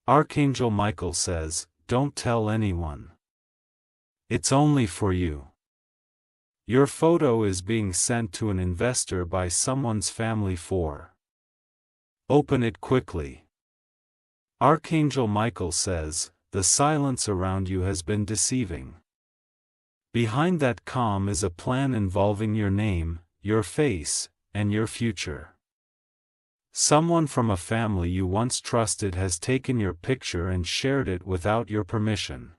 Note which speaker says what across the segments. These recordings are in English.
Speaker 1: Archangel Michael says, don't tell anyone. It's only for you. Your photo is being sent to an investor by someone's family for. Open it quickly. Archangel Michael says, the silence around you has been deceiving. Behind that calm is a plan involving your name, your face, and your future. Someone from a family you once trusted has taken your picture and shared it without your permission.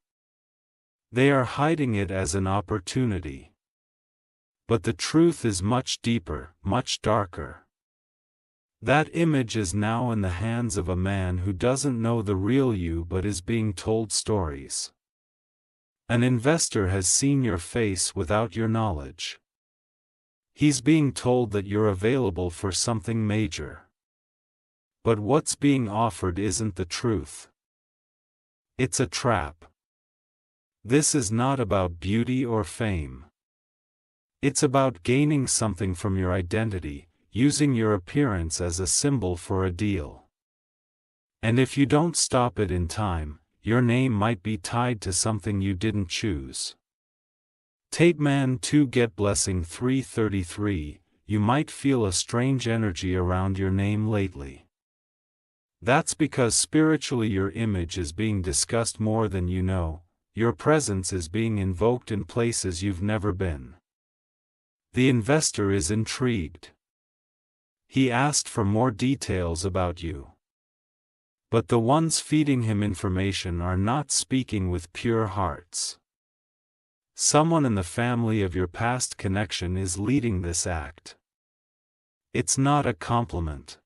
Speaker 1: They are hiding it as an opportunity. But the truth is much deeper, much darker. That image is now in the hands of a man who doesn't know the real you but is being told stories. An investor has seen your face without your knowledge. He's being told that you're available for something major. But what's being offered isn't the truth. It's a trap. This is not about beauty or fame. It's about gaining something from your identity, using your appearance as a symbol for a deal. And if you don't stop it in time, your name might be tied to something you didn't choose. Tape Man 2 Get Blessing 333, you might feel a strange energy around your name lately. That's because spiritually your image is being discussed more than you know, your presence is being invoked in places you've never been. The investor is intrigued. He asked for more details about you. But the ones feeding him information are not speaking with pure hearts. Someone in the family of your past connection is leading this act. It's not a compliment.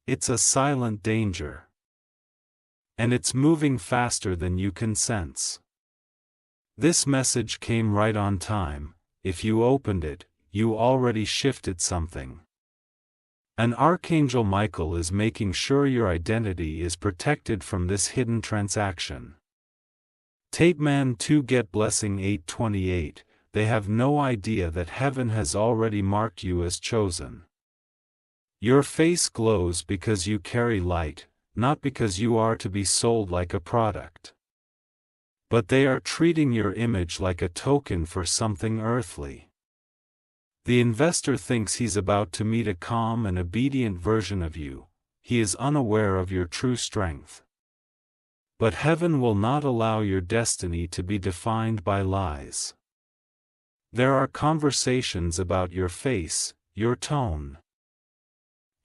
Speaker 1: It's a silent danger. And it's moving faster than you can sense. This message came right on time. If you opened it, you already shifted something. An Archangel Michael is making sure your identity is protected from this hidden transaction. Tape Man 2 Get Blessing 828, they have no idea that heaven has already marked you as chosen. Your face glows because you carry light, not because you are to be sold like a product. But they are treating your image like a token for something earthly. The investor thinks he's about to meet a calm and obedient version of you. He is unaware of your true strength. But heaven will not allow your destiny to be defined by lies. There are conversations about your face, your tone,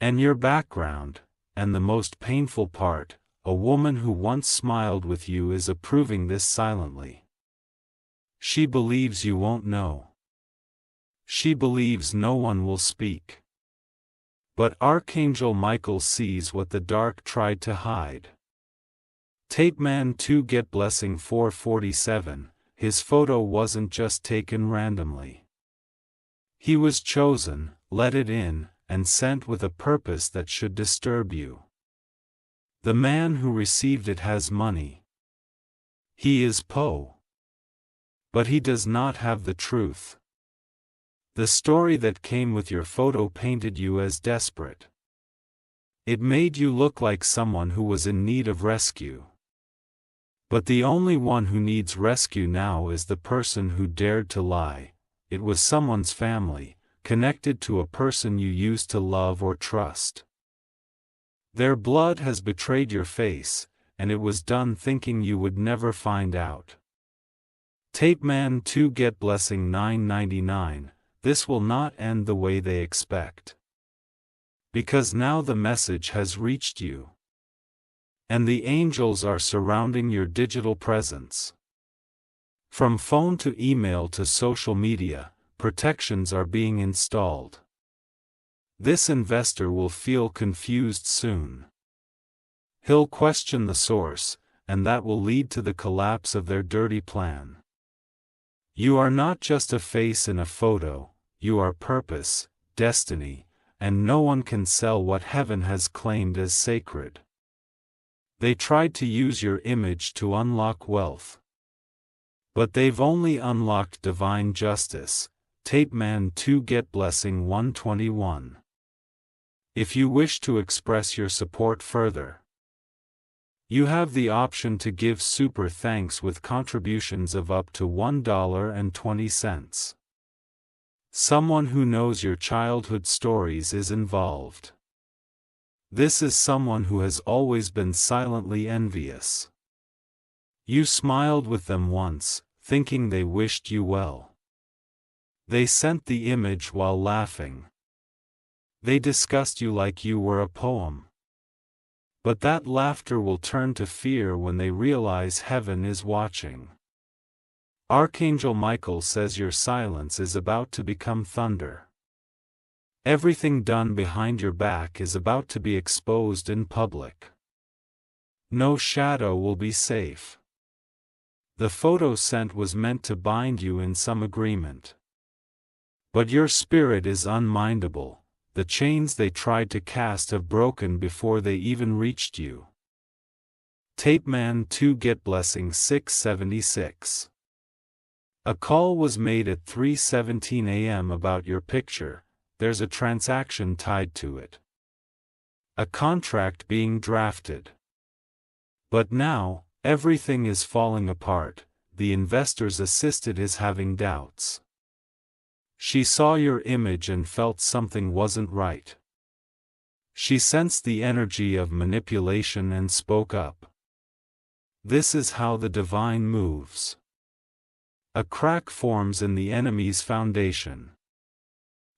Speaker 1: and your background, and the most painful part, a woman who once smiled with you is approving this silently. She believes you won't know. She believes no one will speak. But Archangel Michael sees what the dark tried to hide. Tape Man 2 Get Blessing 447, his photo wasn't just taken randomly. He was chosen, let it in, and sent with a purpose that should disturb you. The man who received it has money. He is Poe. But he does not have the truth. The story that came with your photo painted you as desperate. It made you look like someone who was in need of rescue. But the only one who needs rescue now is the person who dared to lie. It was someone's family, connected to a person you used to love or trust. Their blood has betrayed your face, and it was done thinking you would never find out. Tape Man 2 Get Blessing 999, this will not end the way they expect. Because now the message has reached you. And the angels are surrounding your digital presence. From phone to email to social media, protections are being installed. This investor will feel confused soon. He'll question the source, and that will lead to the collapse of their dirty plan. You are not just a face in a photo, you are purpose, destiny, and no one can sell what heaven has claimed as sacred. They tried to use your image to unlock wealth. But they've only unlocked divine justice. Tape Man 2 Get Blessing 121. If you wish to express your support further, You have the option to give super thanks with contributions of up to $1.20. Someone who knows your childhood stories is involved. This is someone who has always been silently envious. You smiled with them once, thinking they wished you well. They sent the image while laughing. They discussed you like you were a poem. But that laughter will turn to fear when they realize heaven is watching. Archangel Michael says your silence is about to become thunder. Everything done behind your back is about to be exposed in public. No shadow will be safe. The photo sent was meant to bind you in some agreement. But your spirit is unmindable. The chains they tried to cast have broken before they even reached you. Tape Man 2 Get Blessing 676. A call was made at 3:17 a.m. about your picture. There's a transaction tied to it. A contract being drafted. But now, everything is falling apart. The investor's assistant is having doubts. She saw your image and felt something wasn't right. She sensed the energy of manipulation and spoke up. This is how the divine moves. A crack forms in the enemy's foundation.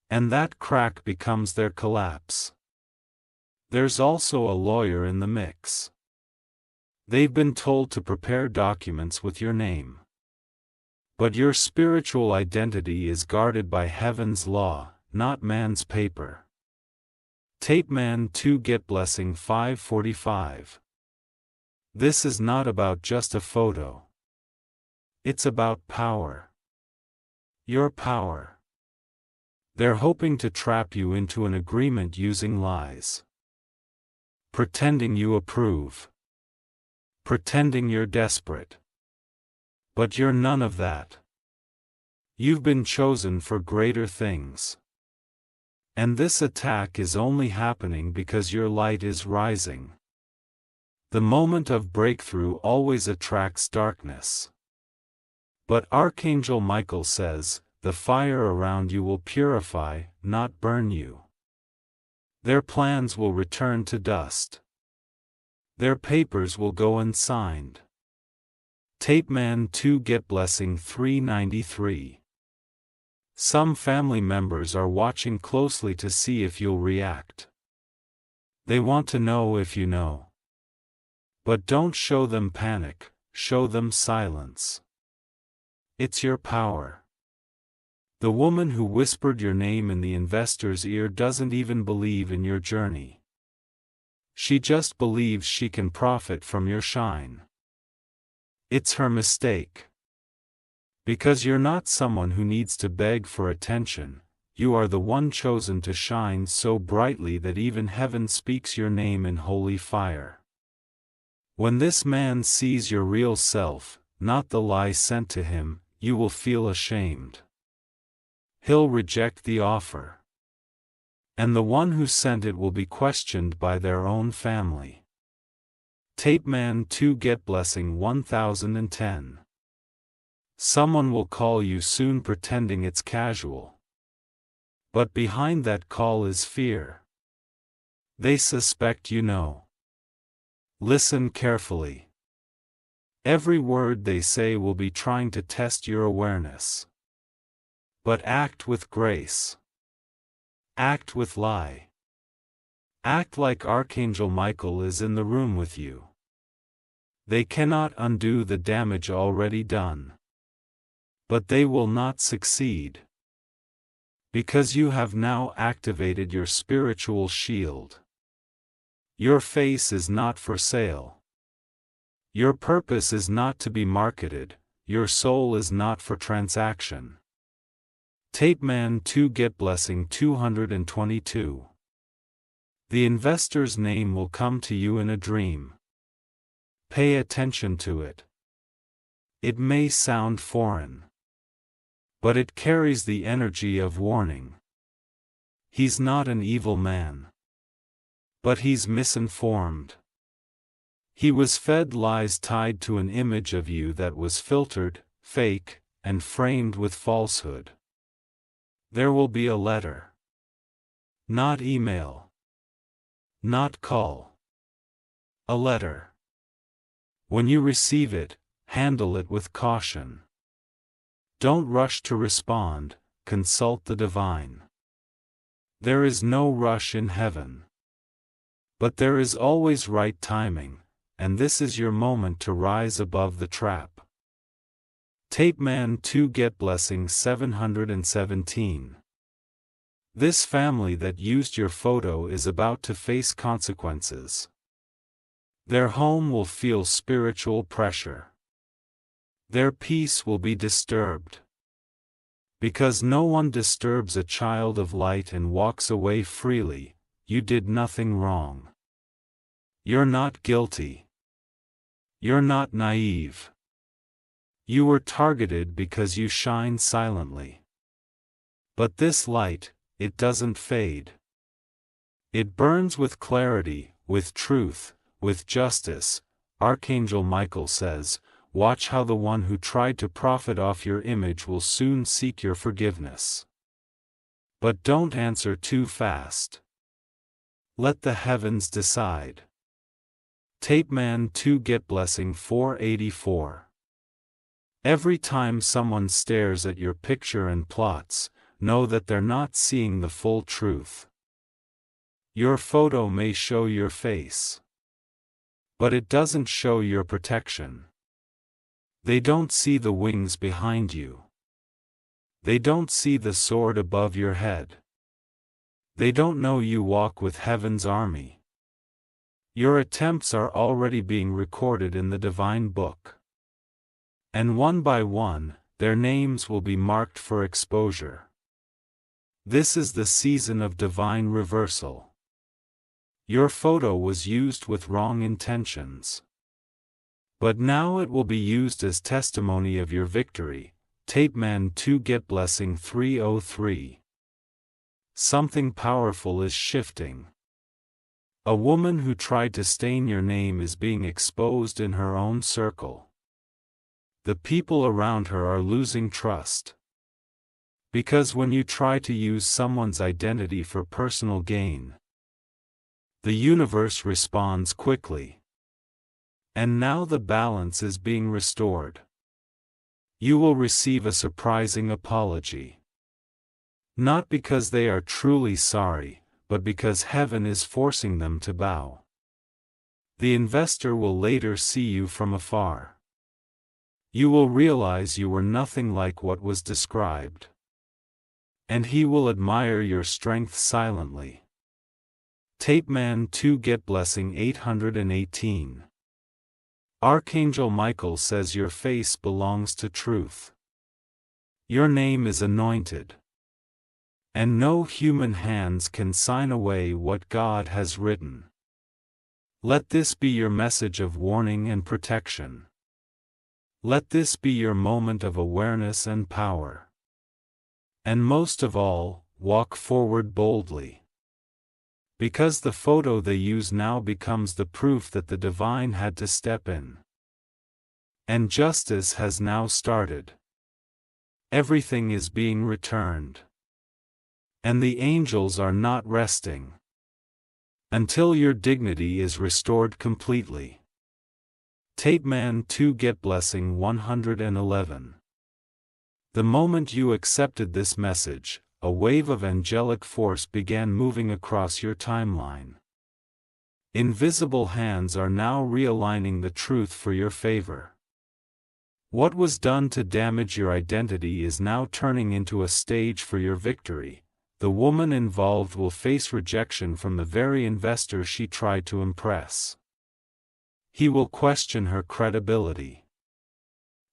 Speaker 1: And that crack becomes their collapse. There's also a lawyer in the mix. They've been told to prepare documents with your name. But your spiritual identity is guarded by heaven's law, not man's paper. Tape Man 2 Get Blessing 545. This is not about just a photo. It's about power. Your power. They're hoping to trap you into an agreement using lies. Pretending you approve. Pretending you're desperate. But you're none of that. You've been chosen for greater things. And this attack is only happening because your light is rising. The moment of breakthrough always attracts darkness. But Archangel Michael says, the fire around you will purify, not burn you. Their plans will return to dust. Their papers will go unsigned. Tape Man 2 Get Blessing 393. Some family members are watching closely to see if you'll react. They want to know if you know. But don't show them panic, show them silence. It's your power. The woman who whispered your name in the investor's ear doesn't even believe in your journey. She just believes she can profit from your shine. It's her mistake. Because you're not someone who needs to beg for attention, you are the one chosen to shine so brightly that even heaven speaks your name in holy fire. When this man sees your real self, not the lie sent to him, you will feel ashamed. He'll reject the offer. And the one who sent it will be questioned by their own family. Tape Man 2 Get Blessing 1010. Someone will call you soon pretending it's casual. But behind that call is fear. They suspect you know. Listen carefully. Every word they say will be trying to test your awareness. But act with grace. Act with lie. Act like Archangel Michael is in the room with you. They cannot undo the damage already done. But they will not succeed. Because you have now activated your spiritual shield. Your face is not for sale. Your purpose is not to be marketed, your soul is not for transaction. Tape Man 2 Get Blessing 222. The investor's name will come to you in a dream. Pay attention to it. It may sound foreign. But it carries the energy of warning. He's not an evil man. But he's misinformed. He was fed lies tied to an image of you that was filtered, fake, and framed with falsehood. There will be a letter. Not email. Not call. A letter. When you receive it, handle it with caution. Don't rush to respond, consult the divine. There is no rush in heaven. But there is always right timing, and this is your moment to rise above the trap. Tape Man 2 Get Blessing 717. This family that used your photo is about to face consequences. Their home will feel spiritual pressure. Their peace will be disturbed. Because no one disturbs a child of light and walks away freely, you did nothing wrong. You're not guilty. You're not naive. You were targeted because you shine silently. But this light, it doesn't fade. It burns with clarity, with truth, with justice. Archangel Michael says, watch how the one who tried to profit off your image will soon seek your forgiveness. But don't answer too fast. Let the heavens decide. Tape Man 2 Get Blessing 484. Every time someone stares at your picture and plots, know that they're not seeing the full truth. Your photo may show your face. But it doesn't show your protection. They don't see the wings behind you. They don't see the sword above your head. They don't know you walk with heaven's army. Your attempts are already being recorded in the divine book. And one by one, their names will be marked for exposure. This is the season of divine reversal. Your photo was used with wrong intentions. But now it will be used as testimony of your victory. Tape Man 2 Get Blessing 303. Something powerful is shifting. A woman who tried to stain your name is being exposed in her own circle. The people around her are losing trust. Because when you try to use someone's identity for personal gain, the universe responds quickly. And now the balance is being restored. You will receive a surprising apology. Not because they are truly sorry, but because heaven is forcing them to bow. The investor will later see you from afar. You will realize you were nothing like what was described. And he will admire your strength silently. Tape Man 2 Get Blessing 818. Archangel Michael says your face belongs to truth. Your name is anointed. And no human hands can sign away what God has written. Let this be your message of warning and protection. Let this be your moment of awareness and power. And most of all, walk forward boldly. Because the photo they use now becomes the proof that the divine had to step in. And justice has now started. Everything is being returned. And the angels are not resting. Until your dignity is restored completely. Tape Man 2 Get Blessing 111. The moment you accepted this message, a wave of angelic force began moving across your timeline. Invisible hands are now realigning the truth for your favor. What was done to damage your identity is now turning into a stage for your victory. The woman involved will face rejection from the very investor she tried to impress. He will question her credibility.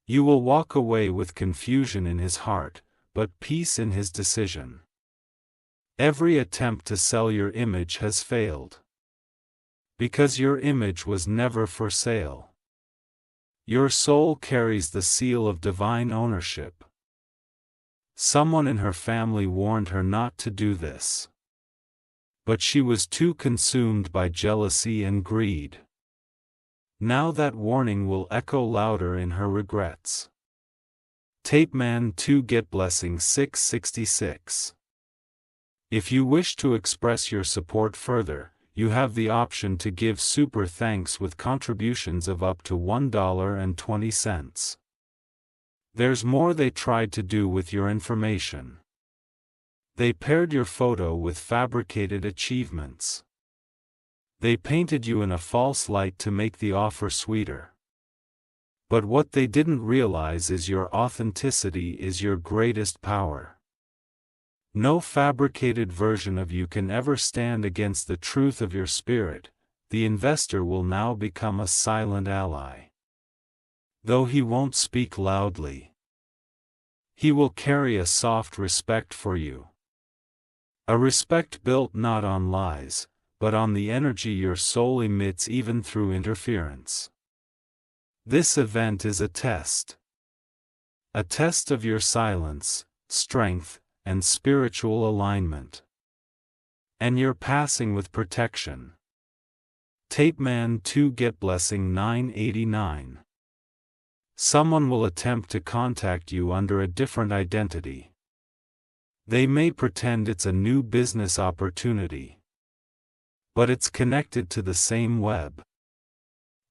Speaker 1: You will walk away with confusion in his heart, but peace in his decision. Every attempt to sell your image has failed. Because your image was never for sale. Your soul carries the seal of divine ownership. Someone in her family warned her not to do this. But she was too consumed by jealousy and greed. Now that warning will echo louder in her regrets. Tape Man 2 Get Blessing 666. If you wish to express your support further, you have the option to give super thanks with contributions of up to $1.20. There's more they tried to do with your information. They paired your photo with fabricated achievements. They painted you in a false light to make the offer sweeter. But what they didn't realize is your authenticity is your greatest power. No fabricated version of you can ever stand against the truth of your spirit. The investor will now become a silent ally. Though he won't speak loudly, he will carry a soft respect for you. A respect built not on lies, but on the energy your soul emits even through interference. This event is a test. A test of your silence, strength, and spiritual alignment. And you're passing with protection. Tape Man 2 Get Blessing 989. Someone will attempt to contact you under a different identity. They may pretend it's a new business opportunity, but it's connected to the same web.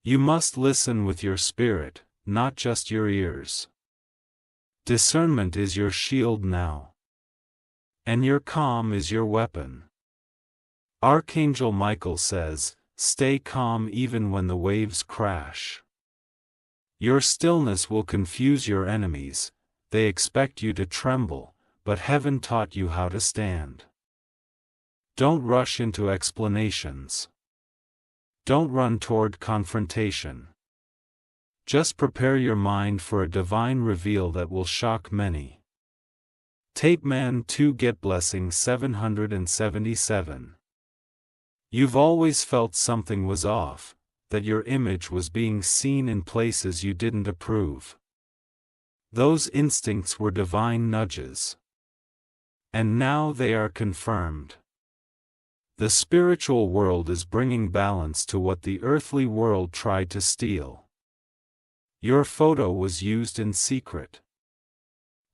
Speaker 1: You must listen with your spirit, not just your ears. Discernment is your shield now. And your calm is your weapon. Archangel Michael says, stay calm even when the waves crash. Your stillness will confuse your enemies. They expect you to tremble, but heaven taught you how to stand. Don't rush into explanations. Don't run toward confrontation. Just prepare your mind for a divine reveal that will shock many. Tape Man 2 Get Blessing 777. You've always felt something was off, that your image was being seen in places you didn't approve. Those instincts were divine nudges. And now they are confirmed. The spiritual world is bringing balance to what the earthly world tried to steal. Your photo was used in secret.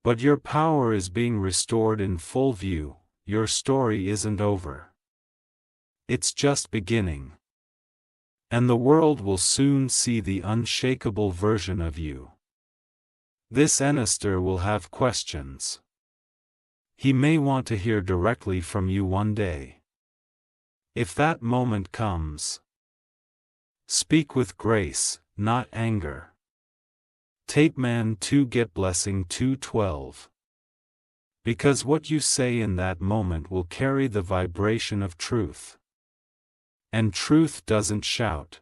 Speaker 1: But your power is being restored in full view. Your story isn't over. It's just beginning. And the world will soon see the unshakable version of you. This investor will have questions. He may want to hear directly from you one day. If that moment comes, speak with grace, not anger. Tape Man 2 Get Blessing 212. Because what you say in that moment will carry the vibration of truth. And truth doesn't shout.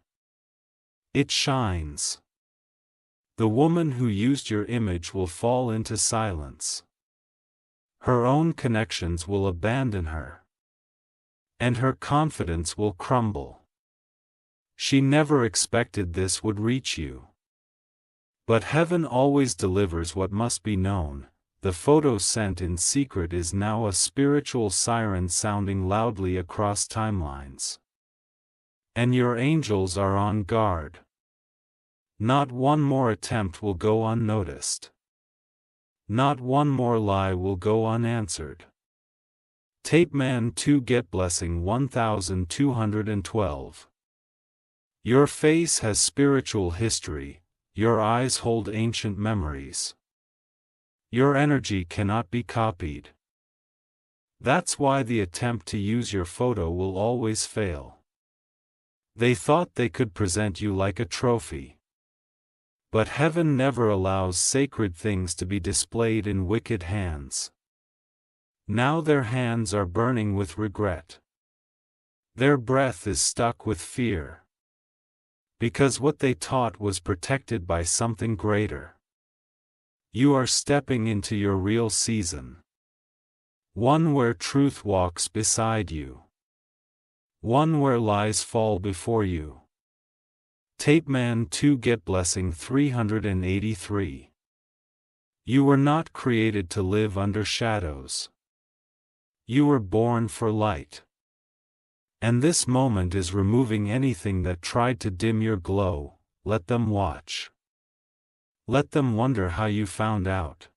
Speaker 1: It shines. The woman who used your image will fall into silence. Her own connections will abandon her. And her confidence will crumble. She never expected this would reach you. But heaven always delivers what must be known. The photo sent in secret is now a spiritual siren sounding loudly across timelines. And your angels are on guard. Not one more attempt will go unnoticed. Not one more lie will go unanswered. Tape Man 2 Get Blessing 1212. Your face has spiritual history. Your eyes hold ancient memories. Your energy cannot be copied. That's why the attempt to use your photo will always fail. They thought they could present you like a trophy. But heaven never allows sacred things to be displayed in wicked hands. Now their hands are burning with regret. Their breath is stuck with fear. Because what they taught was protected by something greater. You are stepping into your real season. One where truth walks beside you. One where lies fall before you. Tape Man 2 Get Blessing 383. You were not created to live under shadows. You were born for light. And this moment is removing anything that tried to dim your glow. let them watch. Let them wonder how you found out.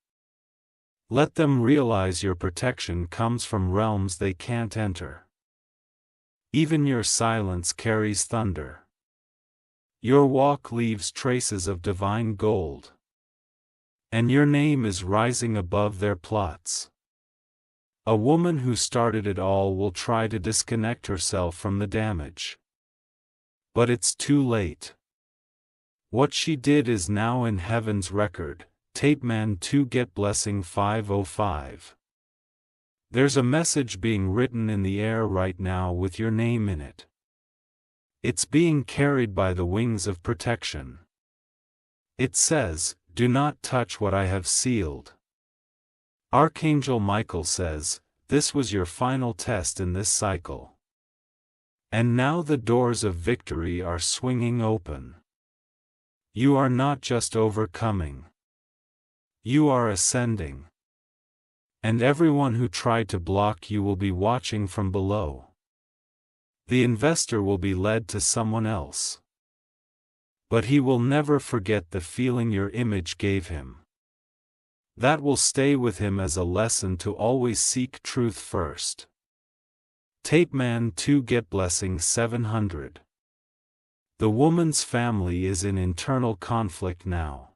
Speaker 1: Let them realize your protection comes from realms they can't enter. Even your silence carries thunder. Your walk leaves traces of divine gold. And your name is rising above their plots. A woman who started it all will try to disconnect herself from the damage. But it's too late. What she did is now in heaven's record. Tapeman 2 Get Blessing 505. There's a message being written in the air right now with your name in it. It's being carried by the wings of protection. It says, "Do not touch what I have sealed." Archangel Michael says, this was your final test in this cycle. And now the doors of victory are swinging open. You are not just overcoming. You are ascending. And everyone who tried to block you will be watching from below. The investor will be led to someone else. But he will never forget the feeling your image gave him. That will stay with him as a lesson to always seek truth first. Tapeman 2 Get Blessing 700. The woman's family is in internal conflict now.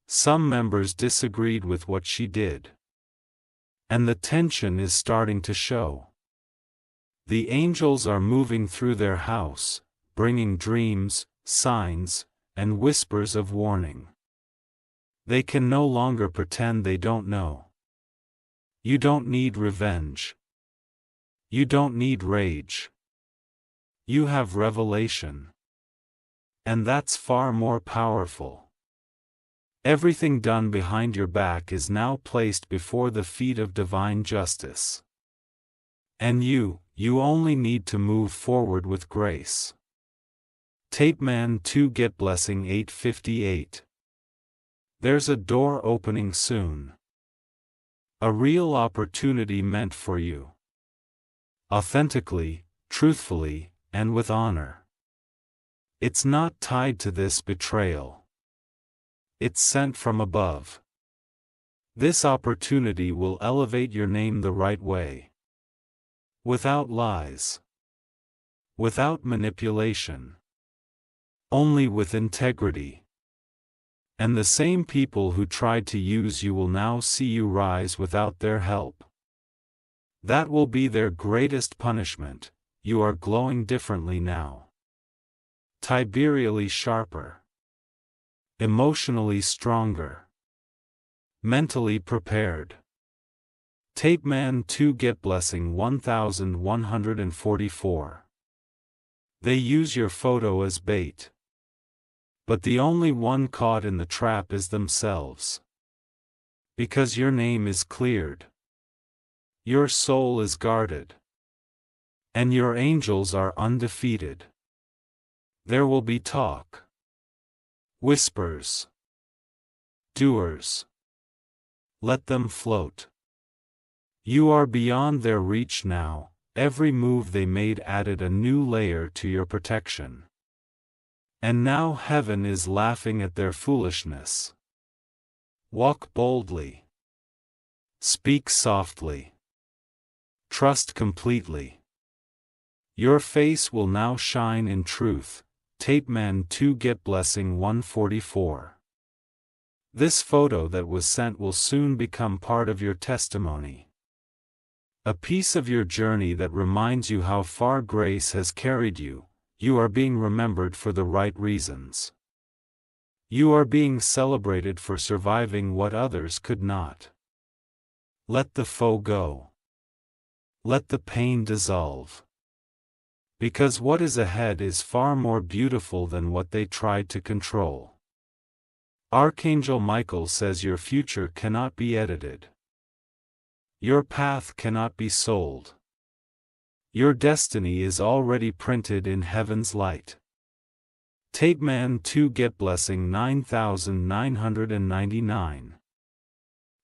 Speaker 1: Some members disagreed with what she did. And the tension is starting to show. The angels are moving through their house, bringing dreams, signs, and whispers of warning. They can no longer pretend they don't know. You don't need revenge. You don't need rage. You have revelation. And that's far more powerful. Everything done behind your back is now placed before the feet of divine justice. And you only need to move forward with grace. Tapeman 2 Get Blessing 858. There's a door opening soon. A real opportunity meant for you. Authentically, truthfully, and with honor. It's not tied to this betrayal. It's sent from above. This opportunity will elevate your name the right way. Without lies. Without manipulation. Only with integrity. And the same people who tried to use you will now see you rise without their help. That will be their greatest punishment. You are glowing differently now. Tiberially sharper. Emotionally stronger. Mentally prepared. Tapeman 2 Get Blessing 1144. They use your photo as bait. But the only one caught in the trap is themselves. Because your name is cleared. Your soul is guarded. And your angels are undefeated. There will be talk. Whispers. Doers. Let them float. You are beyond their reach now. Every move they made added a new layer to your protection. And now heaven is laughing at their foolishness. Walk boldly. Speak softly. Trust completely. Your face will now shine in truth. Tapeman 2 Get Blessing 144. This photo that was sent will soon become part of your testimony. A piece of your journey that reminds you how far grace has carried you. You are being remembered for the right reasons. You are being celebrated for surviving what others could not. Let the foe go. Let the pain dissolve. Because what is ahead is far more beautiful than what they tried to control. Archangel Michael says your future cannot be edited. Your path cannot be sold. Your destiny is already printed in heaven's light. Tapeman 2 Get Blessing 9999.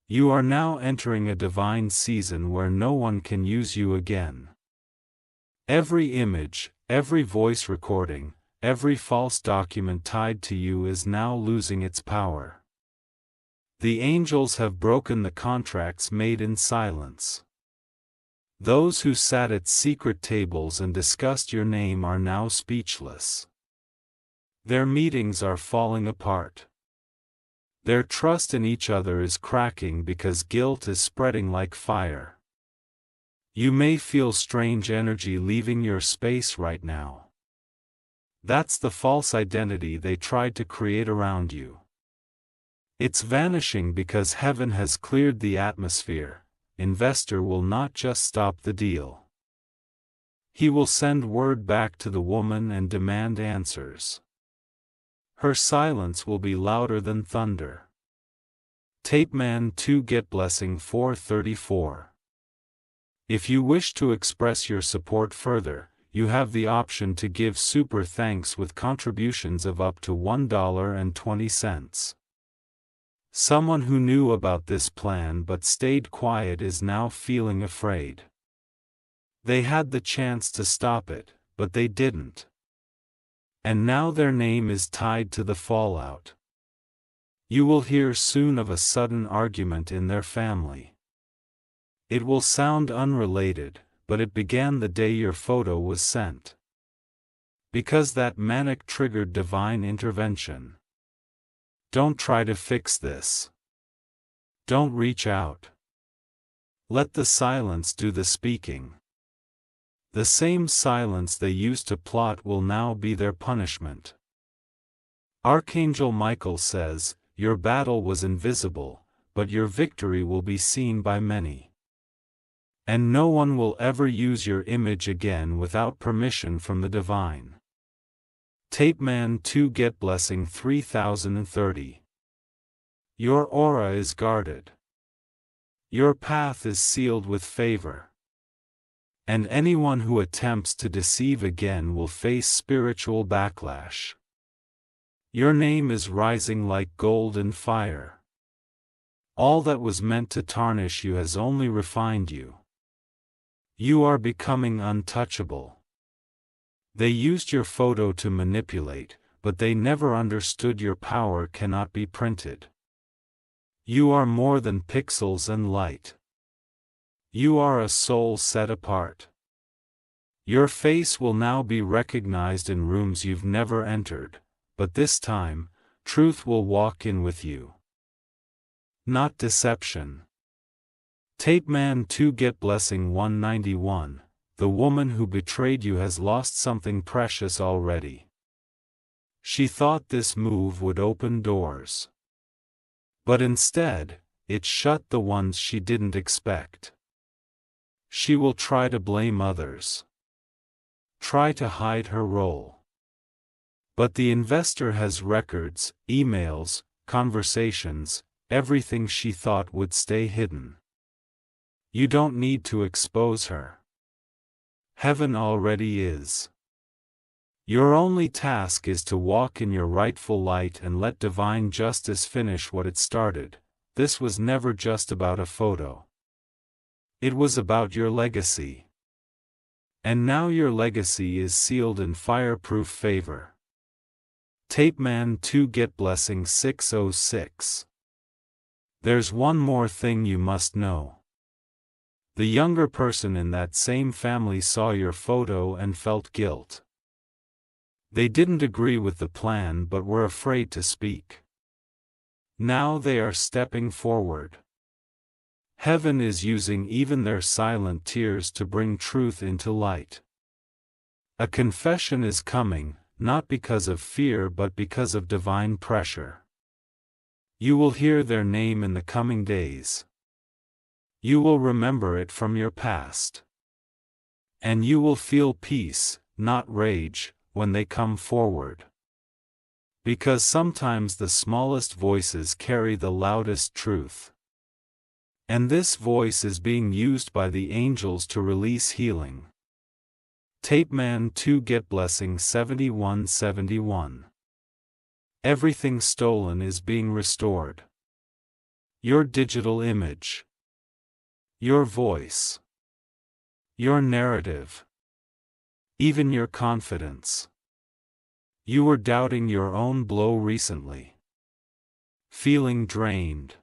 Speaker 1: You are now entering a divine season where no one can use you again. Every image, every voice recording, every false document tied to you is now losing its power. The angels have broken the contracts made in silence. Those who sat at secret tables and discussed your name are now speechless. Their meetings are falling apart. Their trust in each other is cracking because guilt is spreading like fire. You may feel strange energy leaving your space right now. That's the false identity they tried to create around you. It's vanishing because heaven has cleared the atmosphere. Investor will not just stop the deal. He will send word back to the woman and demand answers. Her silence will be louder than thunder. Tape Man 2 Get Blessing 434. If you wish to express your support further, you have the option to give super thanks with contributions of up to $1.20. Someone who knew about this plan but stayed quiet is now feeling afraid. They had the chance to stop it, but they didn't. And now their name is tied to the fallout. You will hear soon of a sudden argument in their family. It will sound unrelated, but it began the day your photo was sent. Because that manic triggered divine intervention. Don't try to fix this. Don't reach out. Let the silence do the speaking. The same silence they used to plot will now be their punishment. Archangel Michael says, your battle was invisible, but your victory will be seen by many. And no one will ever use your image again without permission from the divine. Tape Man 2 Get Blessing 3030. Your aura is guarded. Your path is sealed with favor. And anyone who attempts to deceive again will face spiritual backlash. Your name is rising like gold in fire. All that was meant to tarnish you has only refined you. You are becoming untouchable. They used your photo to manipulate, but they never understood your power cannot be printed. You are more than pixels and light. You are a soul set apart. Your face will now be recognized in rooms you've never entered, but this time, truth will walk in with you. Not deception. Tape Man 2 Get Blessing 191. The woman who betrayed you has lost something precious already. She thought this move would open doors. But instead, it shut the ones she didn't expect. She will try to blame others. Try to hide her role. But the investor has records, emails, conversations, everything she thought would stay hidden. You don't need to expose her. Heaven already is. Your only task is to walk in your rightful light and let divine justice finish what it started. This was never just about a photo. It was about your legacy. And now your legacy is sealed in fireproof favor. Tape Man 2 Get Blessing 606. There's one more thing you must know. The younger person in that same family saw your photo and felt guilt. They didn't agree with the plan but were afraid to speak. Now they are stepping forward. Heaven is using even their silent tears to bring truth into light. A confession is coming, not because of fear but because of divine pressure. You will hear their name in the coming days. You will remember it from your past. And you will feel peace, not rage, when they come forward. Because sometimes the smallest voices carry the loudest truth. And this voice is being used by the angels to release healing. Tape Man 2 Get Blessing 7171. Everything stolen is being restored. Your digital image. Your voice. Your narrative. Even your confidence. You were doubting your own blow recently. Feeling drained.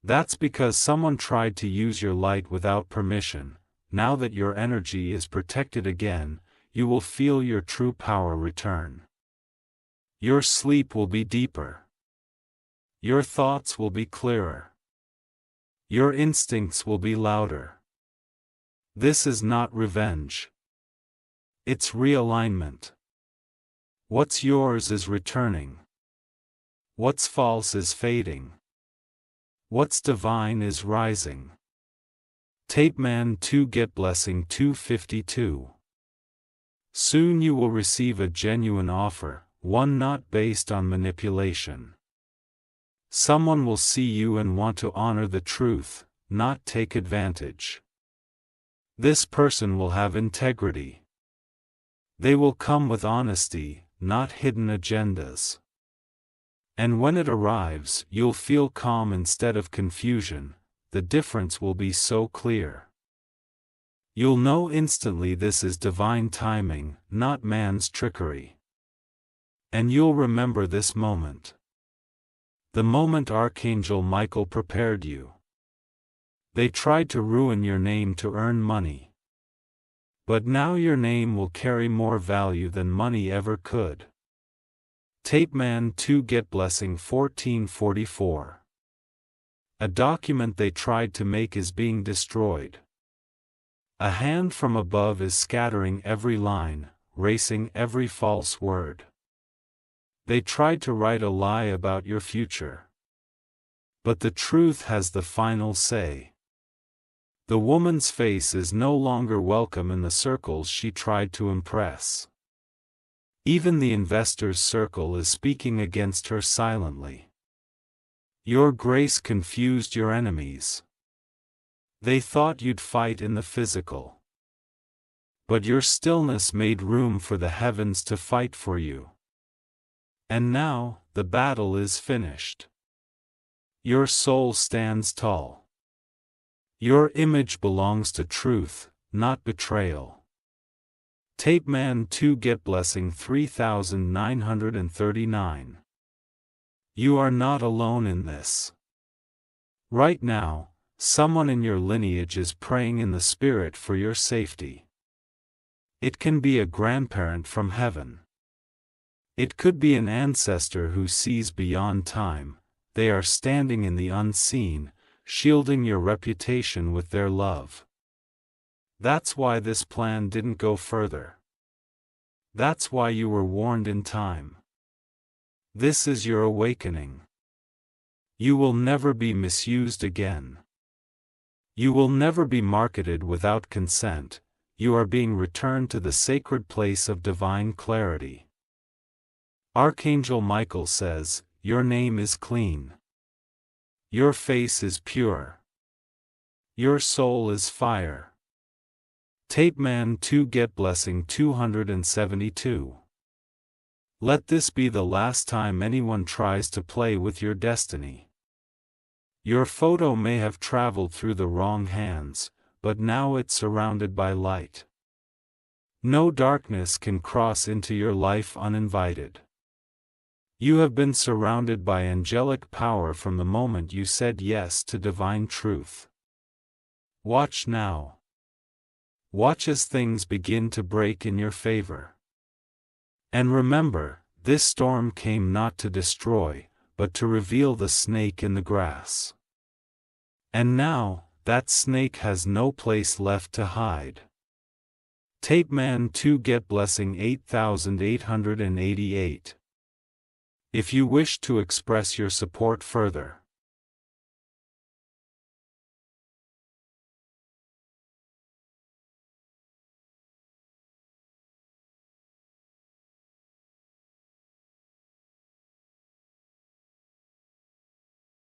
Speaker 1: That's because someone tried to use your light without permission. Now that your energy is protected again, you will feel your true power return. Your sleep will be deeper. Your thoughts will be clearer. Your instincts will be louder. This is not revenge. It's realignment. What's yours is returning. What's false is fading. What's divine is rising. Tape Man 2 Get Blessing 252. Soon you will receive a genuine offer, one not based on manipulation. Someone will see you and want to honor the truth, not take advantage. This person will have integrity. They will come with honesty, not hidden agendas. And when it arrives, you'll feel calm instead of confusion. The difference will be so clear. You'll know instantly this is divine timing, not man's trickery. And you'll remember this moment. The moment Archangel Michael prepared you. They tried to ruin your name to earn money. But now your name will carry more value than money ever could. Tape Man 2 Get Blessing 1444. A document they tried to make is being destroyed. A hand from above is scattering every line, erasing every false word. They tried to write a lie about your future. But the truth has the final say. The woman's face is no longer welcome in the circles she tried to impress. Even the investor's circle is speaking against her silently. Your grace confused your enemies. They thought you'd fight in the physical. But your stillness made room for the heavens to fight for you. And now, the battle is finished. Your soul stands tall. Your image belongs to truth, not betrayal. Tape Man 2 Get Blessing 3939. You are not alone in this. Right now, someone in your lineage is praying in the spirit for your safety. It can be a grandparent from heaven. It could be an ancestor who sees beyond time. They are standing in the unseen, shielding your reputation with their love. That's why this plan didn't go further. That's why you were warned in time. This is your awakening. You will never be misused again. You will never be marketed without consent. You are being returned to the sacred place of divine clarity. Archangel Michael says, your name is clean. Your face is pure. Your soul is fire. Tape Man 2 Get Blessing 272. Let this be the last time anyone tries to play with your destiny. Your photo may have traveled through the wrong hands, but now it's surrounded by light. No darkness can cross into your life uninvited. You have been surrounded by angelic power from the moment you said yes to divine truth. Watch now. Watch as things begin to break in your favor. And remember, this storm came not to destroy, but to reveal the snake in the grass. And now, that snake has no place left to hide. Tape Man 2 Get Blessing 8888. If you wish to express your support further,